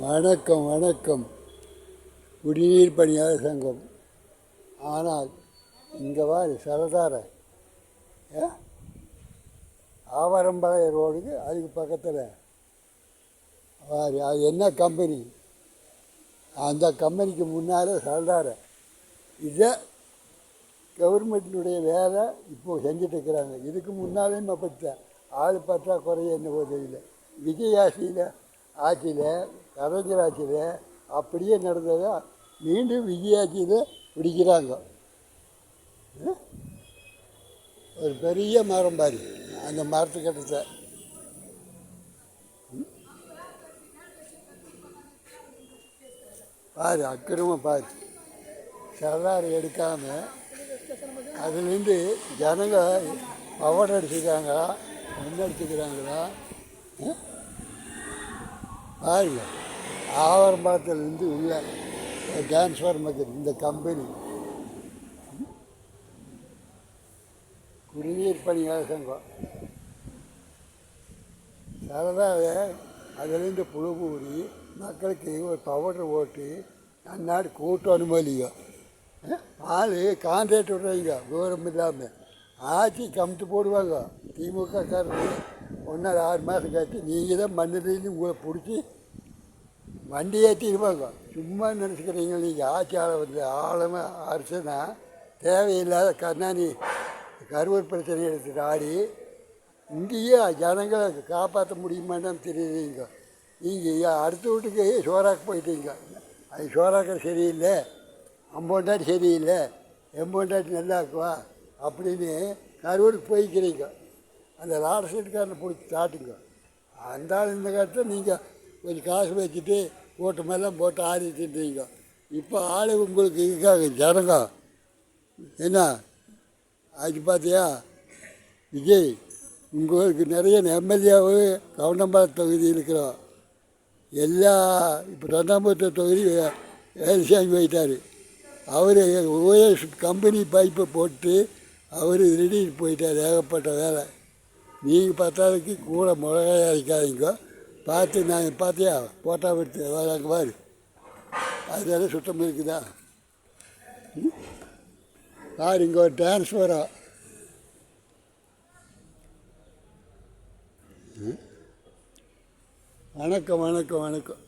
வணக்கம் வணக்கம். குடிநீர் பணியாளர் சங்கம். ஆனால் இங்கே வாரு சரதார ஆவரம்பாளைய ரோடுக்கு அதுக்கு பக்கத்தில் வாரு. அது என்ன கம்பெனி? அந்த கம்பெனிக்கு முன்னால் சரதார. இதை கவர்மெண்ட்டினுடைய வேலை இப்போது செஞ்சுட்டு இருக்கிறாங்க. இதுக்கு முன்னாலேயும் அப்படித்தான் ஆள் பற்றாக்குறை என்ன தெரியல. விஜய் ஆட்சியில் கலைஞர் ஆட்சியில் அப்படியே நடந்ததா மீண்டும் விஜய் ஆட்சியில் பிடிக்கிறாங்க. ஒரு பெரிய மரம் பாரு, அந்த மரத்துக்கிட்ட பாரு, அக்கிரமம் பாரு. சரதார் எடுக்காமல் அதுலேருந்து ஜனங்க பவர் அடிச்சுக்கிறாங்களா முன்னெடுத்துக்கிறாங்களா பாருங்க. ஆவரம்பாளத்திலேருந்து உள்ள டிரான்ஸ்ஃபார்மர் இந்த கம்பெனி குடிநீர் பணியாளர் சங்கம் சரதாவே அதுலேருந்து புழு ஊறி மக்களுக்கு ஒரு பவுடர் ஓட்டு அந்நாடு கூட்டம் அனுமதிங்க. ஆள் கான்ட்ராக்ட் விடுறீங்க விவரம் இல்லாமல் ஆட்சி கமிட்டு போடுவாங்க. திமுக காரங்க 1.5 மாதம் கழிச்சு நீங்கள் தான் மண்ணிலேருந்து உங்களை பிடிச்சி வண்டி ஏற்றிடுவாங்க. சும்மா நினச்சிக்கிறீங்க நீங்கள் ஆட்சியாளர் வந்து ஆழமாக அரசுனா தேவையில்லாத கருணாநிதி கருவூர் பிரச்சனை எடுத்துட்டு ஆடி இங்கேயே ஜனங்களை காப்பாற்ற முடியுமான்னு தெரியுறீங்க. நீங்கள் அடுத்த வீட்டுக்கு சோறாக்க போயிட்டீங்க. அது சோறாக்க சரியில்லை, அம்பொண்டாட்டி சரியில்லை, எம்பொண்டாட்டி நல்லா இருக்குவா அப்படின்னு கருவூருக்கு போய்க்கிறீங்க. அந்த லாட சீட்டுக்காரனை பிடிச்சி தாட்டுங்க. அந்த ஆள் இந்த காலத்தில் நீங்கள் கொஞ்சம் காசு வச்சுட்டு கூட்டமெல்லாம் போட்டு ஆடிட்டுன்றீங்க. இப்போ ஆள் உங்களுக்கு இருக்காங்க ஜனங்க. என்ன அது பார்த்தியா விஜய், உங்களுக்கு நிறைய எம்எல்ஏவு கவுண்டம்பாளையம் தொகுதி இருக்கிறோம். எல்லா இப்போ தொண்டாம்புரத்து தொகுதி வேலுசாமி போயிட்டார். அவர் ஓஎஸ் கம்பெனி பைப்பை போட்டு அவர் ரெடிட்டு போயிட்டார். ஏகப்பட்ட வேலை. நீங்கள் பத்தாவதுக்கு கூட மிளகாய் அரைக்காதீங்க. பார்த்து நான் பார்த்தியா போட்டா விட்டு அங்கே பாரு, அதெல்லாம் சுத்தம் இருக்குதா பாரு. இங்கே ஒரு டிரான்ஸ்ஃபரா வணக்கம் வணக்கம் வணக்கம்.